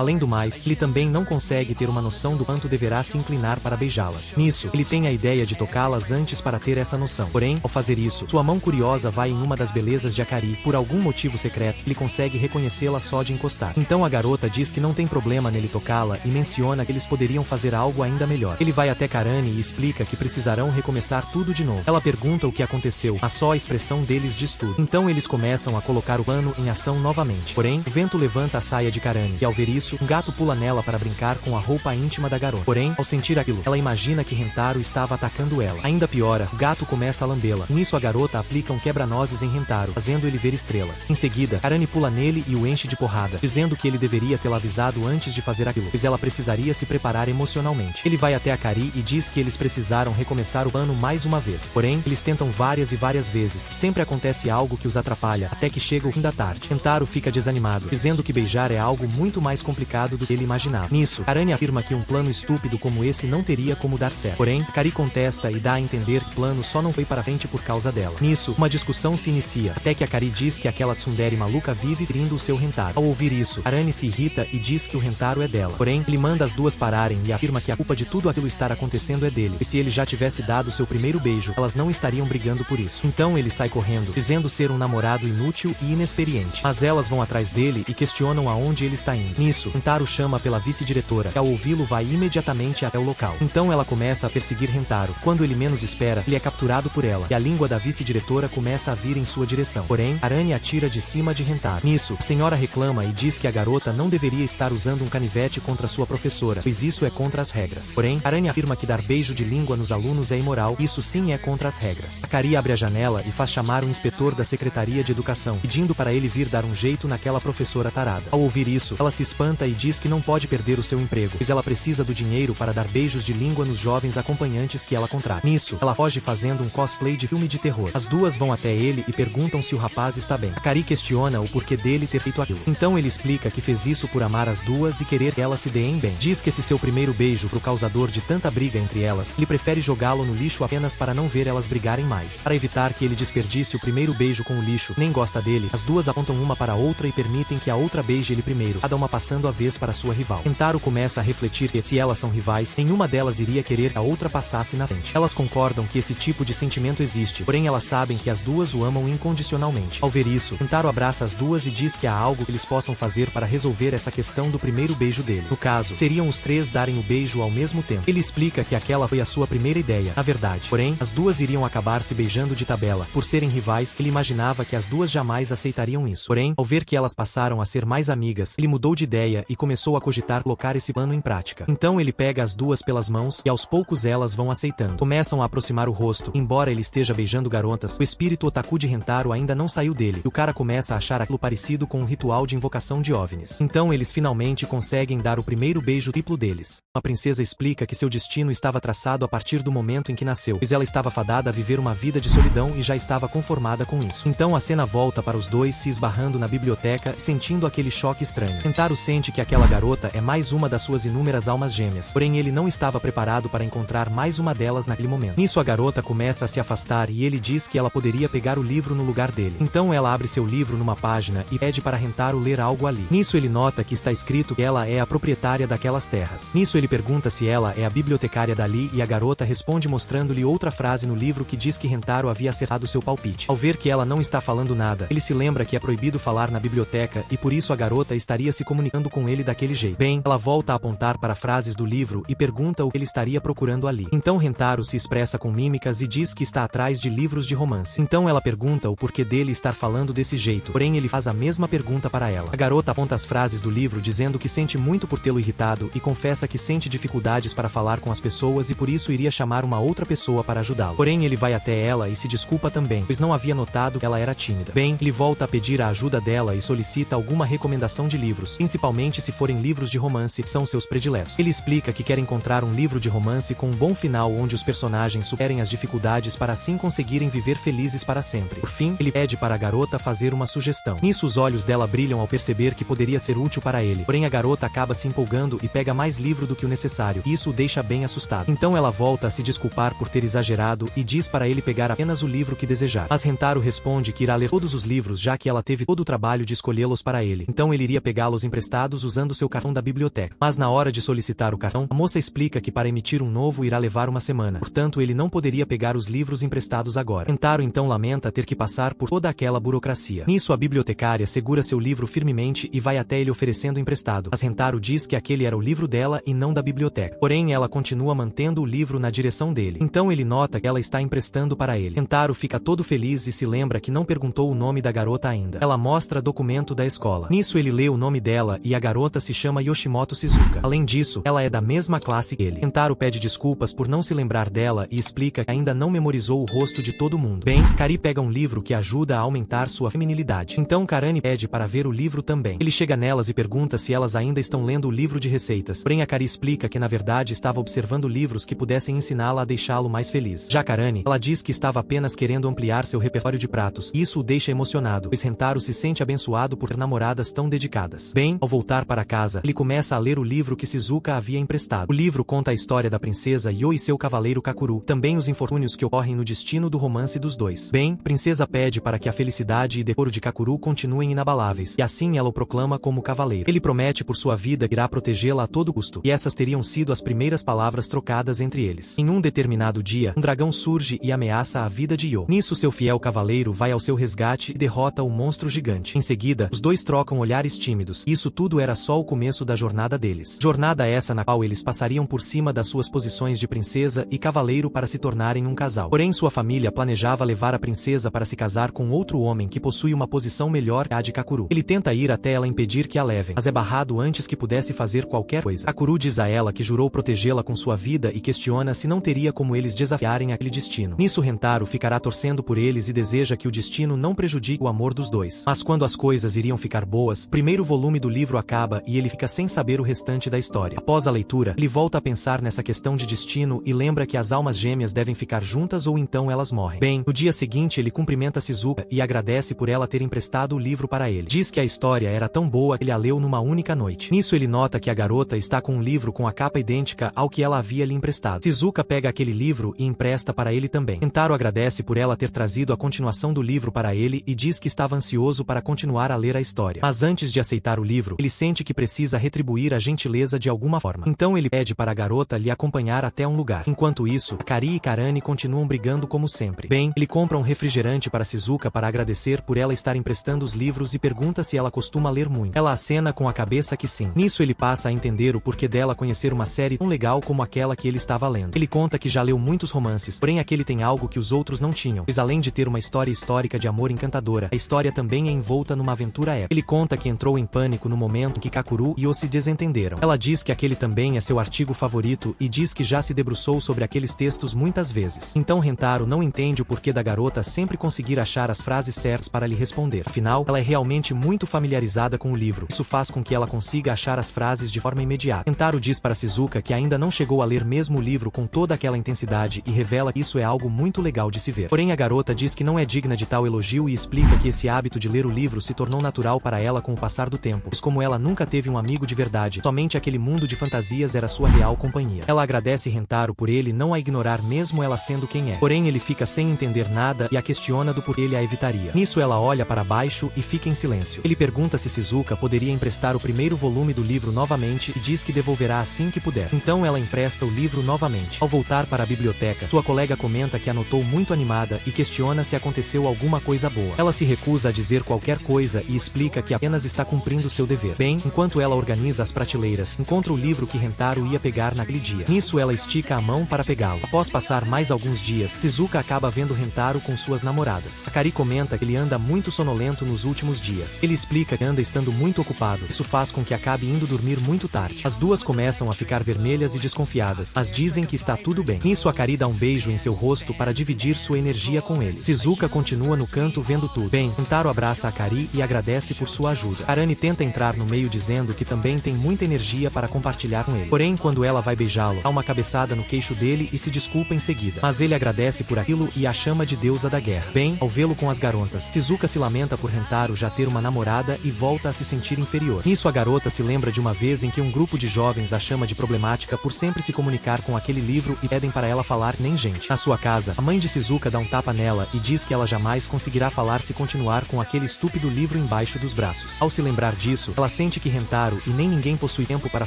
Além do mais, ele também não consegue ter uma noção do quanto deverá se inclinar para beijá-las. Nisso, ele tem a ideia de tocá-las antes para ter essa noção. Porém, ao fazer isso, sua mão curiosa vai em uma das belezas de Akari. Por algum motivo secreto, ele consegue reconhecê-la só de encostar. Então a garota diz que não tem problema nele tocá-la e menciona que eles poderiam fazer algo ainda melhor. Ele vai até Karani e explica que precisarão recomeçar tudo de novo. Ela pergunta o que aconteceu, mas só a expressão deles diz tudo. Então eles começam a colocar o plano em ação novamente. Porém, o vento levanta a saia de Karani, e ao ver isso, um gato pula nela para brincar com a roupa íntima da garota. Porém, ao sentir aquilo, ela imagina que Rentaro estava atacando ela. Ainda piora, o gato começa a lambê-la. Nisso a garota aplica um quebra-nozes em Rentaro, fazendo ele ver estrelas. Em seguida, Karani pula nele e o enche de porrada, dizendo que ele deveria tê-la avisado antes de fazer aquilo, pois ela precisaria se preparar emocionalmente. Ele vai até Akari e diz que eles precisaram recomeçar o plano mais uma vez. Porém, eles tentam várias e várias vezes. Sempre acontece algo que os atrapalha, até que chega o fim da tarde. Rentaro fica desanimado, dizendo que beijar é algo muito mais complicado do que ele imaginava. Nisso, Karani afirma que um plano estúpido como esse não teria como dar certo. Porém, Akari contesta e dá a entender que o plano só não foi para frente por causa dela. Nisso, uma discussão se inicia, até que Akari diz que aquela tsundere maluca vive ferindo o seu Rentaro. Ao ouvir isso, Karani se irrita e diz que o Rentaro é dela. Porém, ele manda as duas pararem e afirma que a culpa de tudo aquilo estar acontecendo é dele. E se ele já tivesse dado seu primeiro beijo, elas não estariam brigando por isso. Então ele sai correndo, dizendo ser um namorado inútil e inexperiente. Mas elas vão atrás dele e questionam aonde ele está indo. Nisso, Rentaro chama pela vice-diretora, que ao ouvi-lo vai imediatamente até o local. Então ela começa a perseguir Rentaro. Quando ele menos espera, ele é capturado por ela, e a língua da vice-diretora começa a vir em sua direção. Porém, Arani atira de cima de Rentaro. Nisso, a senhora reclama e diz que a garota não deveria estar usando um canivete contra sua professora, pois isso é contra as regras. Porém, Arani afirma que dar beijo de língua nos alunos é imoral, isso sim é contra as regras. Akari abre a janela e faz chamar o inspetor da Secretaria de Educação, pedindo para ele vir dar um jeito naquela professora tarada. Ao ouvir isso, ela se espanta e diz que não pode perder o seu emprego, pois ela precisa do dinheiro para dar beijos de língua nos jovens acompanhantes que ela contrata. Nisso, ela foge fazendo um cosplay de filme de terror. As duas vão até ele e perguntam se o rapaz está bem. Akari questiona o porquê dele ter feito aquilo. Então ele explica que fez isso por amar as duas e querer que elas se deem bem. Diz que esse seu primeiro beijo pro causador de tanta briga entre elas, ele prefere jogá-lo no lixo apenas para não ver elas brigarem mais. Para evitar que ele desperdice o primeiro beijo com o lixo, nem gosta dele, as duas apontam uma para a outra e permitem que a outra beije ele primeiro, cada uma passando a vez para sua rival. Rentaro começa a refletir que, se elas são rivais, nenhuma delas iria querer que a outra passasse na frente. Elas concordam que esse tipo de sentimento existe, porém elas sabem que as duas o amam incondicionalmente. Ao ver isso, Rentaro abraça as duas e diz que há algo que eles possam fazer para resolver essa questão do primeiro beijo dele. No caso, seriam os três darem o beijo ao mesmo tempo. Ele explica que aquela foi a sua primeira ideia, na verdade. Porém, as duas iriam acabar se beijando de tabela. Por serem rivais, ele imaginava que as duas jamais aceitariam isso. Porém, ao ver que elas passaram a ser mais amigas, ele mudou de ideia e começou a cogitar colocar esse plano em prática. Então ele pega as duas pelas mãos e aos poucos elas vão aceitando. Começam a aproximar o rosto. Embora ele esteja beijando garotas, o espírito otaku de Rentaro ainda não saiu dele, e o cara começa a achar aquilo parecido com um ritual de invocação de OVNIs. Então eles finalmente conseguem dar o primeiro beijo triplo deles. A princesa explica que seu destino estava traçado a partir do momento em que nasceu, pois ela estava fadada a viver uma vida de solidão e já estava conformada com isso. Então a cena volta para os dois se esbarrando na biblioteca e sentindo aquele choque estranho. Rentaro sente que aquela garota é mais uma das suas inúmeras almas gêmeas, porém ele não estava preparado para encontrar mais uma delas naquele momento. Nisso a garota começa a se afastar e ele diz que ela poderia pegar o livro no lugar dele. Então ela abre seu livro numa página e pede para Rentaro ler algo ali. Nisso ele nota que está escrito que ela é a proprietária daquelas terras. Nisso ele pergunta se ela é a bibliotecária dali e a garota responde mostrando-lhe outra frase no livro que diz que Rentaro havia acertado seu palpite. Ao ver que ela não está falando nada, ele se lembra que é proibido falar na biblioteca e por isso a garota estaria se comunicando com ele daquele jeito. Bem, ela volta a apontar para frases do livro e pergunta o que ele estaria procurando ali. Então Rentaro se expressa com mímicas e diz que está atrás de livros de romance. Então ela pergunta o porquê dele estar falando desse jeito, porém ele faz a mesma pergunta para ela. A garota aponta as frases do livro dizendo que sente muito por tê-lo irritado e confessa que sente dificuldades para falar com as pessoas e por isso iria chamar uma outra pessoa para ajudá-lo. Porém ele vai até ela e se desculpa também, pois não havia notado que ela era tímida. Bem, ele volta a pedir a ajuda dela e solicita alguma recomendação de livros, principalmente se forem livros de romance, que são seus prediletos. Ele explica que quer encontrar um livro de romance com um bom final onde os personagens superem as dificuldades para assim conseguirem viver felizes para sempre. Por fim, ele pede para a garota fazer uma sugestão. Nisso os olhos dela brilham ao perceber que poderia ser útil para ele. Porém a garota acaba se empolgando e pega mais livro do que o necessário, e isso o deixa bem assustado. Então ela volta a se desculpar por ter exagerado e diz para ele pegar apenas o livro que desejar. Mas Rentaro responde que irá ler todos os livros livros já que ela teve todo o trabalho de escolhê-los para ele. Então ele iria pegá-los emprestados usando seu cartão da biblioteca. Mas na hora de solicitar o cartão, a moça explica que para emitir um novo irá levar uma semana. Portanto, ele não poderia pegar os livros emprestados agora. Rentaro então lamenta ter que passar por toda aquela burocracia. Nisso a bibliotecária segura seu livro firmemente e vai até ele oferecendo emprestado. Mas Rentaro diz que aquele era o livro dela e não da biblioteca. Porém, ela continua mantendo o livro na direção dele. Então ele nota que ela está emprestando para ele. Rentaro fica todo feliz e se lembra que não perguntou o nome da garota ainda. Ela mostra documento da escola. Nisso ele lê o nome dela e a garota se chama Yoshimoto Shizuka. Além disso, ela é da mesma classe que ele. Rentaro pede desculpas por não se lembrar dela e explica que ainda não memorizou o rosto de todo mundo. Bem, Kari pega um livro que ajuda a aumentar sua feminilidade. Então Karani pede para ver o livro também. Ele chega nelas e pergunta se elas ainda estão lendo o livro de receitas. Porém a Kari explica que na verdade estava observando livros que pudessem ensiná-la a deixá-lo mais feliz. Já Karani, ela diz que estava apenas querendo ampliar seu repertório de pratos. E isso o deixa emocionado, pois Rentaro se sente abençoado por ter namoradas tão dedicadas. Bem, ao voltar para casa, ele começa a ler o livro que Shizuka havia emprestado. O livro conta a história da princesa Yo e seu cavaleiro Kakuru, também os infortúnios que ocorrem no destino do romance dos dois. Bem, a princesa pede para que a felicidade e decoro de Kakuru continuem inabaláveis, e assim ela o proclama como cavaleiro. Ele promete por sua vida que irá protegê-la a todo custo, e essas teriam sido as primeiras palavras trocadas entre eles. Em um determinado dia, um dragão surge e ameaça a vida de Yo. Nisso seu fiel cavaleiro vai ao seu resgate e derrota o monstro gigante. Em seguida, os dois trocam olhares tímidos. Isso tudo era só o começo da jornada deles. Jornada essa na qual eles passariam por cima das suas posições de princesa e cavaleiro para se tornarem um casal. Porém sua família planejava levar a princesa para se casar com outro homem que possui uma posição melhor que a de Kakuru. Ele tenta ir até ela impedir que a levem, mas é barrado antes que pudesse fazer qualquer coisa. Kakuru diz a ela que jurou protegê-la com sua vida e questiona se não teria como eles desafiarem aquele destino. Nisso Rentaro ficará torcendo por eles e deseja que o destino não prejudique o amor dos dois. Mas quando as coisas iriam ficar boas, o primeiro volume do livro acaba e ele fica sem saber o restante da história. Após a leitura, ele volta a pensar nessa questão de destino e lembra que as almas gêmeas devem ficar juntas ou então elas morrem. Bem, no dia seguinte ele cumprimenta Shizuka e agradece por ela ter emprestado o livro para ele. Diz que a história era tão boa que ele a leu numa única noite. Nisso ele nota que a garota está com um livro com a capa idêntica ao que ela havia lhe emprestado. Shizuka pega aquele livro e empresta para ele também. Rentaro agradece por ela ter trazido a continuação do livro para ele e diz que estava ansioso para continuar a ler a história. Mas antes de aceitar o livro, ele sente que precisa retribuir a gentileza de alguma forma. Então ele pede para a garota lhe acompanhar até um lugar. Enquanto isso, Kari e Karani continuam brigando como sempre. Bem, ele compra um refrigerante para Shizuka para agradecer por ela estar emprestando os livros e pergunta se ela costuma ler muito. Ela acena com a cabeça que sim. Nisso ele passa a entender o porquê dela conhecer uma série tão legal como aquela que ele estava lendo. Ele conta que já leu muitos romances, porém aquele tem algo que os outros não tinham, pois além de ter uma história histórica de amor encantadora, a história também é envolta numa aventura épica. Ele conta que entrou em pânico no momento em que Kakuru e Yo se desentenderam. Ela diz que aquele também é seu artigo favorito e diz que já se debruçou sobre aqueles textos muitas vezes. Então Rentaro não entende o porquê da garota sempre conseguir achar as frases certas para lhe responder. Afinal, ela é realmente muito familiarizada com o livro. Isso faz com que ela consiga achar as frases de forma imediata. Rentaro diz para Shizuka que ainda não chegou a ler mesmo o livro com toda aquela intensidade e revela que isso é algo muito legal de se ver. Porém a garota diz que não é digna de tal elogio e explica que esse hábito de ler o livro se tornou natural para ela com o passar do tempo, pois como ela nunca teve um amigo de verdade, somente aquele mundo de fantasias era sua real companhia. Ela agradece Rentaro por ele não a ignorar mesmo ela sendo quem é. Porém ele fica sem entender nada e a questiona do porquê ele a evitaria. Nisso ela olha para baixo e fica em silêncio. Ele pergunta se Shizuka poderia emprestar o primeiro volume do livro novamente e diz que devolverá assim que puder. Então ela empresta o livro novamente. Ao voltar para a biblioteca, sua colega comenta que a notou muito animada e questiona se aconteceu alguma coisa boa. Ela se recusa a dizer qualquer coisa e explica que apenas está cumprindo seu dever. Bem, enquanto ela organiza as prateleiras, encontra o livro que Rentaro ia pegar naquele dia. Nisso ela estica a mão para pegá-lo. Após passar mais alguns dias, Shizuka acaba vendo Rentaro com suas namoradas. A Kari comenta que ele anda muito sonolento nos últimos dias. Ele explica que anda estando muito ocupado. Isso faz com que acabe indo dormir muito tarde. As duas começam a ficar vermelhas e desconfiadas, mas dizem que está tudo bem. Nisso a Kari dá um beijo em seu rosto para dividir sua energia com ele. Shizuka continua no canto vendo tudo. Bem, Rentaro abraça a Kari e agradece por sua ajuda. Karani tenta entrar no meio dizendo que também tem muita energia para compartilhar com ele. Porém, quando ela vai beijá-lo, dá uma cabeçada no queixo dele e se desculpa em seguida. Mas ele agradece por aquilo e a chama de deusa da guerra. Bem, ao vê-lo com as garotas, Shizuka se lamenta por Rentaro já ter uma namorada e volta a se sentir inferior. Nisso a garota se lembra de uma vez em que um grupo de jovens a chama de problemática por sempre se comunicar com aquele livro e pedem para ela falar nem gente. Na sua casa, a mãe de Shizuka dá um tapa nela e diz que ela jamais conseguirá falar se continuar com aquele estúpido livro embaixo dos braços. Ao se lembrar disso, ela sente que Rentaro e nem ninguém possui tempo para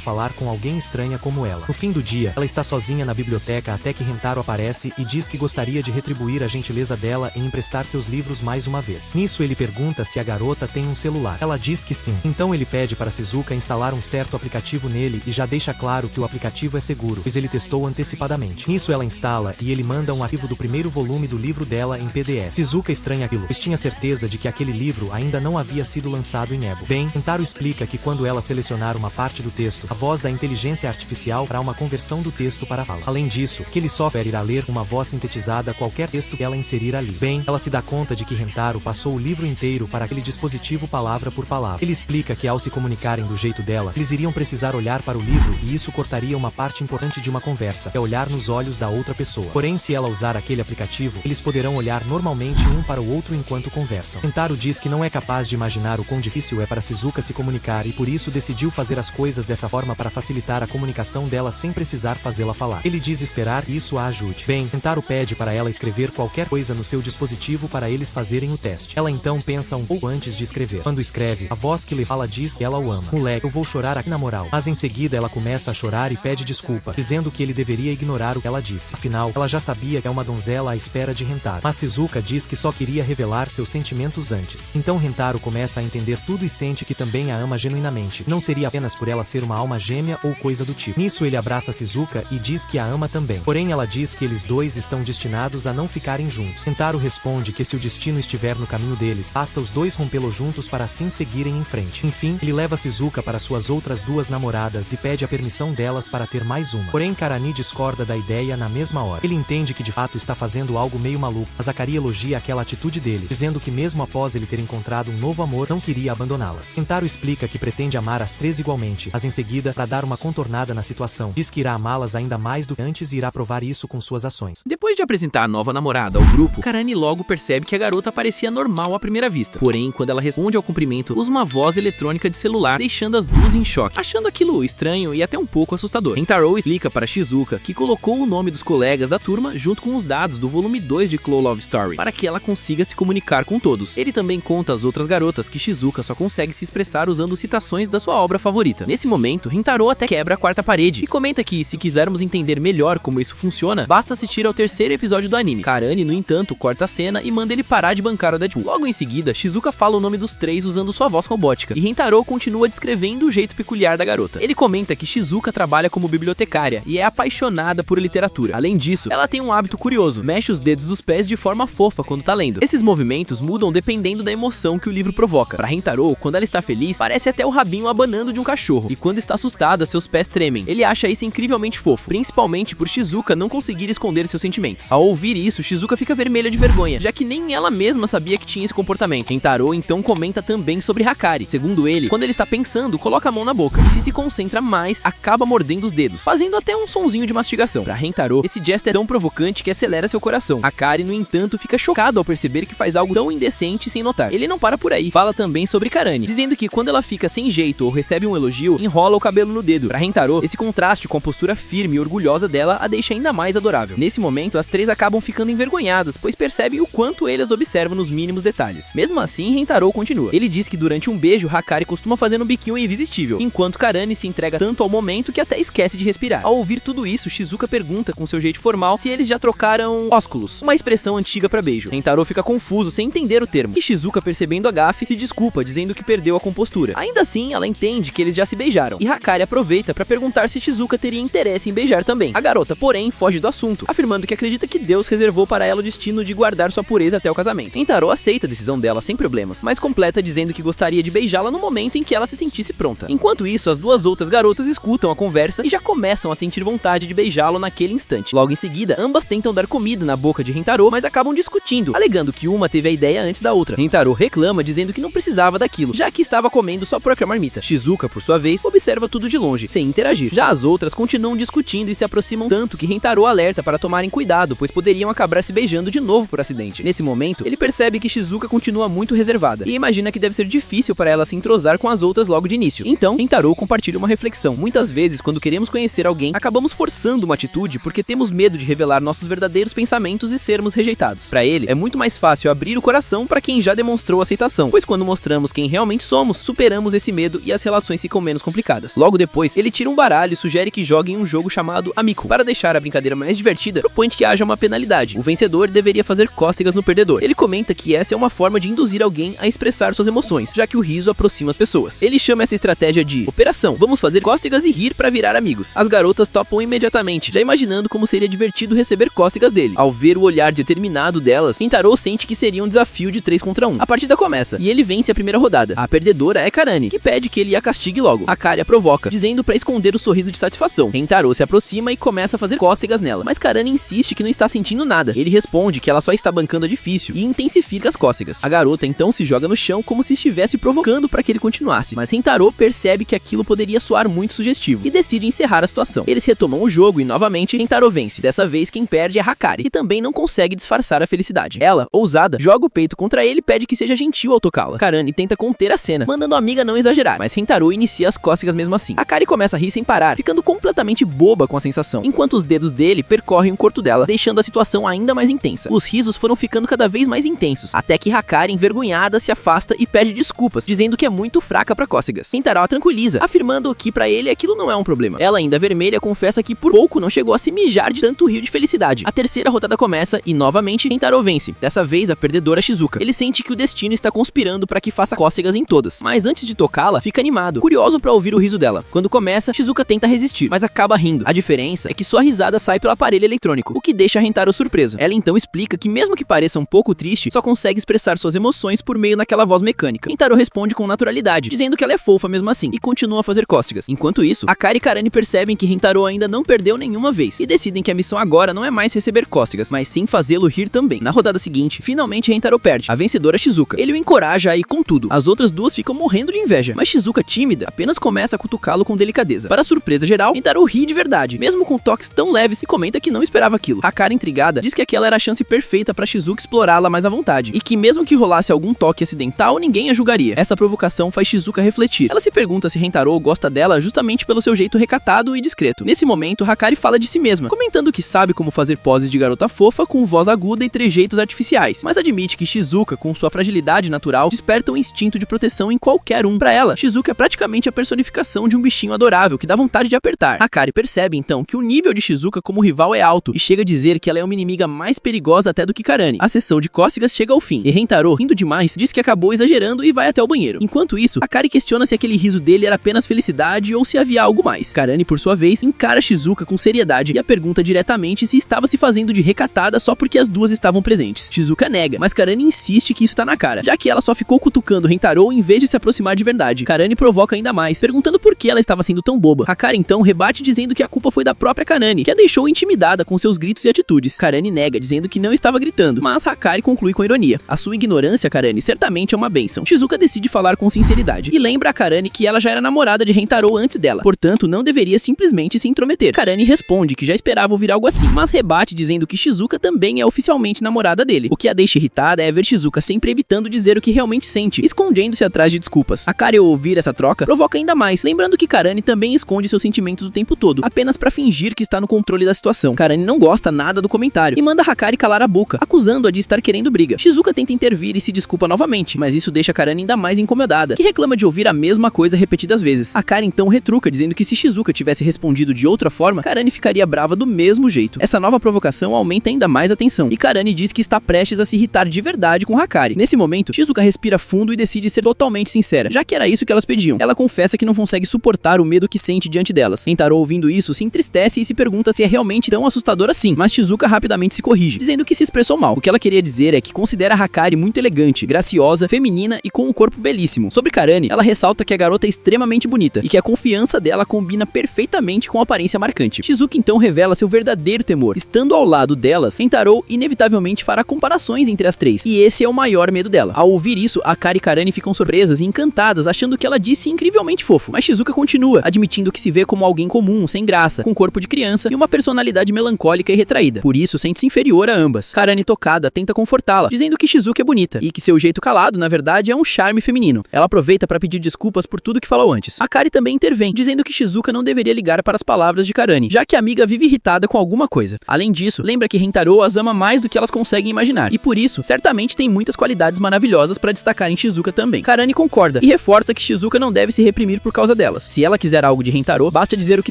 falar com alguém estranha como ela. No fim do dia, ela está sozinha na biblioteca até que Rentaro aparece e diz que gostaria de retribuir a gentileza dela em emprestar seus livros mais uma vez. Nisso ele pergunta se a garota tem um celular. Ela diz que sim. Então ele pede para Shizuka instalar um certo aplicativo nele e já deixa claro que o aplicativo é seguro, pois ele testou antecipadamente. Nisso ela instala e ele manda um arquivo do primeiro volume do livro dela em PDF. Shizuka estranha aquilo, pois tinha certeza de que aquele livro ainda não havia sido lançado em Ebo. Bem, Rentaro explica que quando ela selecionar uma parte do texto, a voz da inteligência artificial fará uma conversão do texto para fala. Além disso, aquele software irá ler uma voz sintetizada qualquer texto que ela inserir ali. Bem, ela se dá conta de que Rentaro passou o livro inteiro para aquele dispositivo palavra por palavra. Ele explica que ao se comunicarem do jeito dela, eles iriam precisar olhar para o livro e isso cortaria uma parte importante de uma conversa, que é olhar nos olhos da outra pessoa. Porém, se ela usar aquele aplicativo, eles poderão olhar normalmente um para o outro enquanto conversam. Rentaro diz que não é capaz de imaginar o quão difícil é para Shizuka se comunicar e por isso decidiu fazer as coisas dessa forma para facilitar a comunicação dela sem precisar fazê-la falar. Ele diz esperar que isso a ajude. Bem, Rentaro pede para ela escrever qualquer coisa no seu dispositivo para eles fazerem o teste. Ela então pensa um pouco antes de escrever. Quando escreve, a voz que lhe fala diz que ela o ama. Moleque, eu vou chorar aqui na moral. Mas em seguida ela começa a chorar e pede desculpa, dizendo que ele deveria ignorar o que ela disse. Afinal, ela já sabia que é uma donzela à espera de Rentaro. Mas Shizuka diz que só queria revelar seus sentimentos antes. Então Rentaro começa a entender tudo e sente que também a ama genuinamente. Não seria apenas por ela ser uma alma gêmea ou coisa do tipo. Nisso ele abraça Shizuka e diz que a ama também. Porém ela diz que eles dois estão destinados a não ficarem juntos. Rentaro responde que se o destino estiver no caminho deles, basta os dois rompê-lo juntos para assim seguirem em frente. Enfim, ele leva Shizuka para suas outras duas namoradas e pede a permissão delas para ter mais uma. Porém Karani discorda da ideia na mesma hora. Ele entende que de fato está fazendo algo meio maluco, mas Akari elogia aquela atitude dele, dizendo que mesmo após ele ter encontrado um novo amor, não queria abandoná-las. Rentaro explica que pretende amar as três igualmente, mas em seguida, para dar uma contornada na situação, diz que irá amá-las ainda mais do que antes e irá provar isso com suas ações. Depois de apresentar a nova namorada ao grupo, Karani logo percebe que a garota parecia normal à primeira vista. Porém, quando ela responde ao cumprimento, usa uma voz eletrônica de celular, deixando as duas em choque, achando aquilo estranho e até um pouco assustador. Rentaro explica para Shizuka que colocou o nome dos colegas da turma junto com os dados do volume 2 de Clow Love Story, para que ela consiga se comunicar com todos. Ele também conta às outras garotas que Shizuka só consegue se expressar usando citações da sua obra favorita. Nesse momento, Rentaro até quebra a quarta parede e comenta que, se quisermos entender melhor como isso funciona, basta assistir ao terceiro episódio do anime. Karani, no entanto, corta a cena e manda ele parar de bancar o Deadpool. Logo em seguida, Shizuka fala o nome dos três usando sua voz robótica, e Rentaro continua descrevendo o jeito peculiar da garota. Ele comenta que Shizuka trabalha como bibliotecária e é apaixonada por literatura. Além disso, ela tem um hábito curioso: mexe os dedos dos pés de forma fofa quando tá lendo. Esses movimentos mudam dependendo da emoção que o livro provoca. Para Rentaro, quando ela está feliz, parece até o rabinho abanando de um cachorro, e quando está assustada, seus pés tremem. Ele acha isso incrivelmente fofo, principalmente por Shizuka não conseguir esconder seus sentimentos. Ao ouvir isso, Shizuka fica vermelha de vergonha, já que nem ela mesma sabia que tinha esse comportamento. Rentaro então comenta também sobre Hakari. Segundo ele, quando ele está pensando, coloca a mão na boca, e se concentra mais, acaba mordendo os dedos, fazendo até um sonzinho de mastigação. Para Rentaro, esse gesto é tão provocante que acelera seu coração. Hakari, no entanto, fica chocado ao perceber que faz algo tão indecente sem notar. Ele não para por aí, fala também sobre Karani, dizendo que quando ela fica sem jeito ou recebe um elogio, enrola o cabelo no dedo. Para Rentaro, esse contraste com a postura firme e orgulhosa dela a deixa ainda mais adorável. Nesse momento, as três acabam ficando envergonhadas, pois percebem o quanto ele as observa nos mínimos detalhes. Mesmo assim, Rentaro continua. Ele diz que durante um beijo, Hakari costuma fazer um biquinho irresistível, enquanto Karani se entrega tanto ao momento que até esquece de respirar. Ao ouvir tudo isso, Shizuka pergunta com seu jeito formal se eles já trocaram ósculos, uma expressão antiga para beijo. Rentaro fica confuso sem entender o termo, e Shizuka, percebendo a gafe, se desculpa, dizendo que perdeu a compostura. Ainda assim, ela entende que eles já se beijaram, e Hakari aproveita para perguntar se Shizuka teria interesse em beijar também. A garota, porém, foge do assunto, afirmando que acredita que Deus reservou para ela o destino de guardar sua pureza até o casamento. Rentaro aceita a decisão dela sem problemas, mas completa dizendo que gostaria de beijá-la no momento em que ela se sentisse pronta. Enquanto isso, as duas outras garotas escutam a conversa e já começam a sentir vontade de beijá-lo naquele instante. Logo em seguida, ambas tentam dar comida na boca de Rentaro, mas acabam discutindo, alegando que uma teve a ideia antes da outra. Rentaro reclama, dizendo que não precisava daquilo, já que estava comendo sua própria marmita. Shizuka, por sua vez, observa tudo de longe, sem interagir. Já as outras continuam discutindo e se aproximam tanto que Rentaro alerta para tomarem cuidado, pois poderiam acabar se beijando de novo por acidente. Nesse momento, ele percebe que Shizuka continua muito reservada e imagina que deve ser difícil para ela se entrosar com as outras logo de início. Então, Rentaro compartilha uma reflexão. Muitas vezes, quando queremos conhecer alguém, acabamos forçando uma atitude porque temos medo de revelar nossos verdadeiros pensamentos e sermos rejeitados. Para ele, é muito mais fácil abrir o coração superação para quem já demonstrou aceitação, pois quando mostramos quem realmente somos, superamos esse medo e as relações ficam menos complicadas. Logo depois, ele tira um baralho e sugere que joguem um jogo chamado Amico. Para deixar a brincadeira mais divertida, propõe que haja uma penalidade. O vencedor deveria fazer cócegas no perdedor. Ele comenta que essa é uma forma de induzir alguém a expressar suas emoções, já que o riso aproxima as pessoas. Ele chama essa estratégia de Operação, vamos fazer cócegas e rir para virar amigos. As garotas topam imediatamente, já imaginando como seria divertido receber cócegas dele. Ao ver o olhar determinado delas, Rentaro sente que seria um desafio de 3 contra 1. A partida começa, e ele vence a primeira rodada. A perdedora é Karane, que pede que ele a castigue logo. Hakari a provoca, dizendo para esconder o sorriso de satisfação. Rentaro se aproxima e começa a fazer cócegas nela, mas Karane insiste que não está sentindo nada. Ele responde que ela só está bancando a difícil e intensifica as cócegas. A garota então se joga no chão como se estivesse provocando para que ele continuasse, mas Rentaro percebe que aquilo poderia soar muito sugestivo e decide encerrar a situação. Eles retomam o jogo e novamente Rentaro vence. Dessa vez quem perde é Hakari, que também não consegue disfarçar a felicidade. Ela, ousada, joga o peito contra ele e pede que seja gentil ao tocá-la. Karane tenta conter a cena, mandando a amiga não exagerar, mas Rentaro inicia as cócegas mesmo assim. Hakari começa a rir sem parar, ficando completamente boba com a sensação, enquanto os dedos dele percorrem o corpo dela, deixando a situação ainda mais intensa. Os risos foram ficando cada vez mais intensos, até que Hakari, envergonhada, se afasta e pede desculpas, dizendo que é muito fraca pra cócegas. Rentaro a tranquiliza, afirmando que pra ele aquilo não é um problema. Ela, ainda vermelha, confessa que por pouco não chegou a se mijar de tanto rio de felicidade. A terceira rodada começa e novamente Rentaro vence, dessa vez a perdedora Shizuka. Ele sente que o destino está conspirando para que faça cócegas em todas, mas antes de tocá-la, fica animado, curioso pra ouvir o riso dela. Quando começa, Shizuka tenta resistir, mas acaba rindo. A diferença é que sua risada sai pelo aparelho eletrônico, o que deixa Rentaro surpreso. Ela então explica que mesmo que pareça um pouco triste, só consegue expressar suas emoções por meio daquela voz mecânica. Rentaro responde com naturalidade, dizendo que ela é fofa mesmo assim, e continua a fazer cócegas. Enquanto isso, Hakari e Karane percebem que Rentaro ainda não perdeu nenhuma vez, e decidem que a missão agora não é mais receber cócegas, mas sim fazê-lo rir também. Na rodada seguinte, finalmente Rentaro perde, a vencedora Shizuka. Ele o encoraja a ir com tudo. As outras duas ficam morrendo de inveja, mas Shizuka, tímida, apenas começa a cutucá-lo com delicadeza. Para surpresa geral, Rentaro ri de verdade, mesmo com toques tão leves, e comenta que não esperava aquilo. Hakari, intrigada, diz que aquela era a chance perfeita para Shizuka explorá-la mais à vontade, e que mesmo que rolasse algum toque acidental, ninguém a julgaria. Essa provocação faz Shizuka refletir. Ela se pergunta se Rentaro gosta dela justamente pelo seu jeito recatado e discreto. Nesse momento, Hakari fala de si mesma, comentando que sabe como fazer poses de garota fofa com voz aguda e trejeitos artificiais, mas admite que Shizuka, com sua fragilidade natural, desperta um instinto de proteção em qualquer um. Pra ela, Shizuka é praticamente a personificação de um bichinho adorável que dá vontade de apertar. Hakari percebe então que o nível de Shizuka como rival é alto e chega a dizer que ela é uma inimiga mais perigosa até do que Karane. A sessão de cócegas chega ao fim e Rentaro, rindo demais, diz que acabou exagerando e vai até o banheiro. Enquanto isso, Hakari questiona se aquele riso dele era apenas felicidade ou se havia algo mais. Karane, por sua vez, encara Shizuka com seriedade e a pergunta diretamente se estava se fazendo de recatada só porque as duas estavam presentes. Shizuka nega, mas Karane insiste que isso tá na cara, já que ela só ficou cutucando Rentaro em vez de se aproximar de verdade. Karane provoca ainda mais, perguntando por que ela estava sendo tão boba. Hakari então rebate dizendo que a culpa foi da própria Karane, que a deixou intimidada com seus gritos e atitudes. Karane nega, dizendo que não estava gritando, mas Hakari conclui com ironia. A sua ignorância, Karane, certamente é uma bênção. Shizuka decide falar com sinceridade e lembra a Karane que ela já era namorada de Rentaro antes dela, portanto não deveria simplesmente se intrometer. Karane responde que já esperava ouvir algo assim, mas rebate dizendo que Shizuka também é oficialmente namorada dele. O que a deixa irritada é ver Shizuka sempre evitando dizer o que realmente sente, escondendo-se atrás de desculpas. Hakari, ao ouvir essa troca, provoca ainda mais, lembrando que Karane também esconde seus sentimentos o tempo todo, apenas pra fingir que está no controle da situação. Karane não gosta nada do comentário e manda Hakari calar a boca, acusando-a de estar querendo briga. Shizuka tenta intervir e se desculpa novamente, mas isso deixa Karane ainda mais incomodada, que reclama de ouvir a mesma coisa repetidas vezes. Hakari então retruca, dizendo que se Shizuka tivesse respondido de outra forma, Karane ficaria brava do mesmo jeito. Essa nova provocação aumenta ainda mais a tensão, e Karane diz que está prestes a se irritar de verdade com Hakari. Nesse momento, Shizuka respira fundo e decide ser totalmente sincera, já que era isso que elas pediam. Ela confessa que não consegue suportar o medo que sente diante delas. Rentaro, ouvindo isso, se entristece e se pergunta se é realmente tão assustador assim, mas Shizuka rapidamente se corrige, dizendo que se expressou mal. O que ela queria dizer é que considera Hakari muito elegante, graciosa, feminina e com um corpo belíssimo. Sobre Karane, ela ressalta que a garota é extremamente bonita e que a confiança dela combina perfeitamente com a aparência marcante. Shizuka então revela seu verdadeiro temor. Estando ao lado delas, Rentaro inevitavelmente fará comparações entre as três, e esse é o maior medo dela. Ao ouvir isso, Hakari e Karane ficam surpresas e encantadas, achando que ela disse incrivelmente fofo, mas Shizuka continua, admitindo que se vê como alguém comum, sem graça, com corpo de criança e uma personalidade melancólica e retraída. Por isso, sente-se inferior a ambas. Karane, tocada, tenta confortá-la, dizendo que Shizuka é bonita e que seu jeito calado, na verdade, é um charme feminino. Ela aproveita para pedir desculpas por tudo que falou antes. Hakari também intervém, dizendo que Shizuka não deveria ligar para as palavras de Karane, já que a amiga vive irritada com alguma coisa. Além disso, lembra que Rentaro as ama mais do que elas conseguem imaginar, e por isso, certamente certamente tem muitas qualidades maravilhosas para destacar em Shizuka também. Karane concorda e reforça que Shizuka não deve se reprimir por causa delas. Se ela quiser algo de Rentaro, basta dizer o que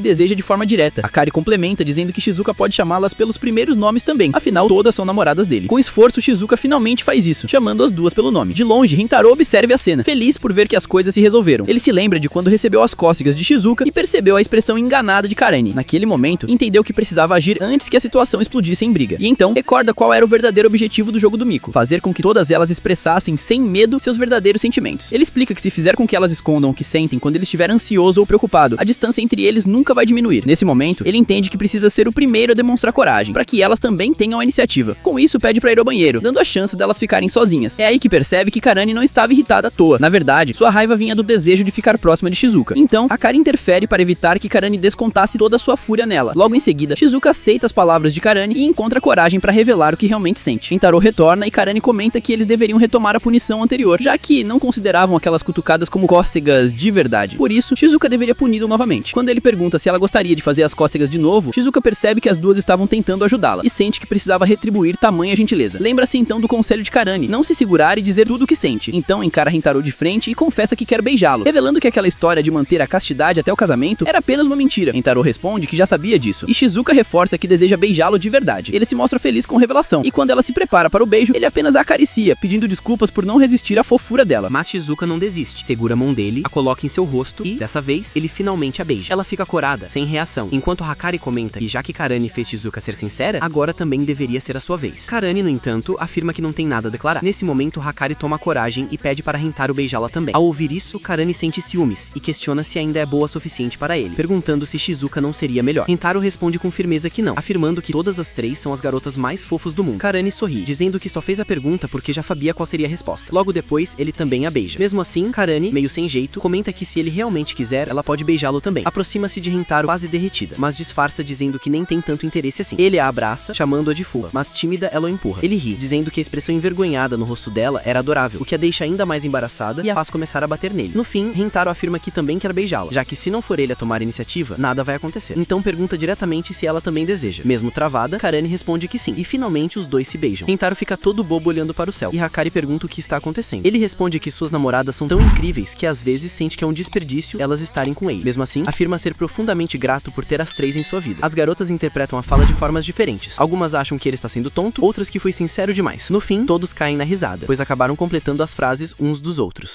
deseja de forma direta. Akari complementa dizendo que Shizuka pode chamá-las pelos primeiros nomes também, afinal todas são namoradas dele. Com esforço, Shizuka finalmente faz isso, chamando as duas pelo nome. De longe, Rentaro observa a cena, feliz por ver que as coisas se resolveram. Ele se lembra de quando recebeu as cócegas de Shizuka e percebeu a expressão enganada de Karane. Naquele momento, entendeu que precisava agir antes que a situação explodisse em briga. E então, recorda qual era o verdadeiro objetivo do jogo do Miko: fazer com que todas elas expressassem sem medo seus verdadeiros sentimentos. Ele explica que se fizer com que elas escondam o que sentem quando ele estiver ansioso ou preocupado, a distância entre eles nunca vai diminuir. Nesse momento, ele entende que precisa ser o primeiro a demonstrar coragem, para que elas também tenham a iniciativa. Com isso, pede para ir ao banheiro, dando a chance delas ficarem sozinhas. É aí que percebe que Karane não estava irritada à toa. Na verdade, sua raiva vinha do desejo de ficar próxima de Shizuka. Então, Akari interfere para evitar que Karane descontasse toda a sua fúria nela. Logo em seguida, Shizuka aceita as palavras de Karane e encontra coragem para revelar o que realmente sente. Rentaro retorna e Karane comenta que eles deveriam retomar a punição anterior, já que não consideravam aquelas cutucadas como cócegas de verdade. Por isso, Shizuka deveria puni-lo novamente. Quando ele pergunta se ela gostaria de fazer as cócegas de novo, Shizuka percebe que as duas estavam tentando ajudá-la e sente que precisava retribuir tamanha gentileza. Lembra-se então do conselho de Karane, não se segurar e dizer tudo o que sente. Então encara Rentaro de frente e confessa que quer beijá-lo, revelando que aquela história de manter a castidade até o casamento era apenas uma mentira. Rentaro responde que já sabia disso, e Shizuka reforça que deseja beijá-lo de verdade. Ele se mostra feliz com a revelação, e quando ela se prepara para o beijo, ele apenas a acaricia, pedindo desculpas por não resistir à fofura dela. Mas Shizuka não desiste, segura a mão dele, a coloca em seu rosto e, dessa vez, ele finalmente a beija. Ela fica corada, sem reação, enquanto Hakari comenta que já que Karane fez Shizuka ser sincera, agora também deveria ser a sua vez. Karane, no entanto, afirma que não tem nada a declarar. Nesse momento, Hakari toma coragem e pede para Rentaro beijá-la também. Ao ouvir isso, Karane sente ciúmes e questiona se ainda é boa o suficiente para ele, perguntando se Shizuka não seria melhor. Rentaro responde com firmeza que não, afirmando que todas as três são as garotas mais fofas do mundo. Karane sorri, dizendo que só fez a pergunta porque já sabia qual seria a resposta. Logo depois, ele também a beija. Mesmo assim, Karane, meio sem jeito, comenta que se ele realmente quiser, ela pode beijá-lo também. Aproxima-se de Rentaro quase derretida, mas disfarça dizendo que nem tem tanto interesse assim. Ele a abraça, chamando-a de fua, mas tímida ela o empurra. Ele ri, dizendo que a expressão envergonhada no rosto dela era adorável, o que a deixa ainda mais embaraçada e a faz começar a bater nele. No fim, Rentaro afirma que também quer beijá-la, já que se não for ele a tomar a iniciativa, nada vai acontecer. Então pergunta diretamente se ela também deseja. Mesmo travada, Karane responde que sim, e finalmente os dois se beijam. Rentaro fica todo bobo olhando para o céu, e Hakari pergunta o que está acontecendo. Ele responde que suas namoradas são tão incríveis que às vezes sente que é um desperdício elas estarem com ele. Mesmo assim, afirma ser profundamente grato por ter as três em sua vida. As garotas interpretam a fala de formas diferentes. Algumas acham que ele está sendo tonto, outras que foi sincero demais. No fim, todos caem na risada, pois acabaram completando as frases uns dos outros.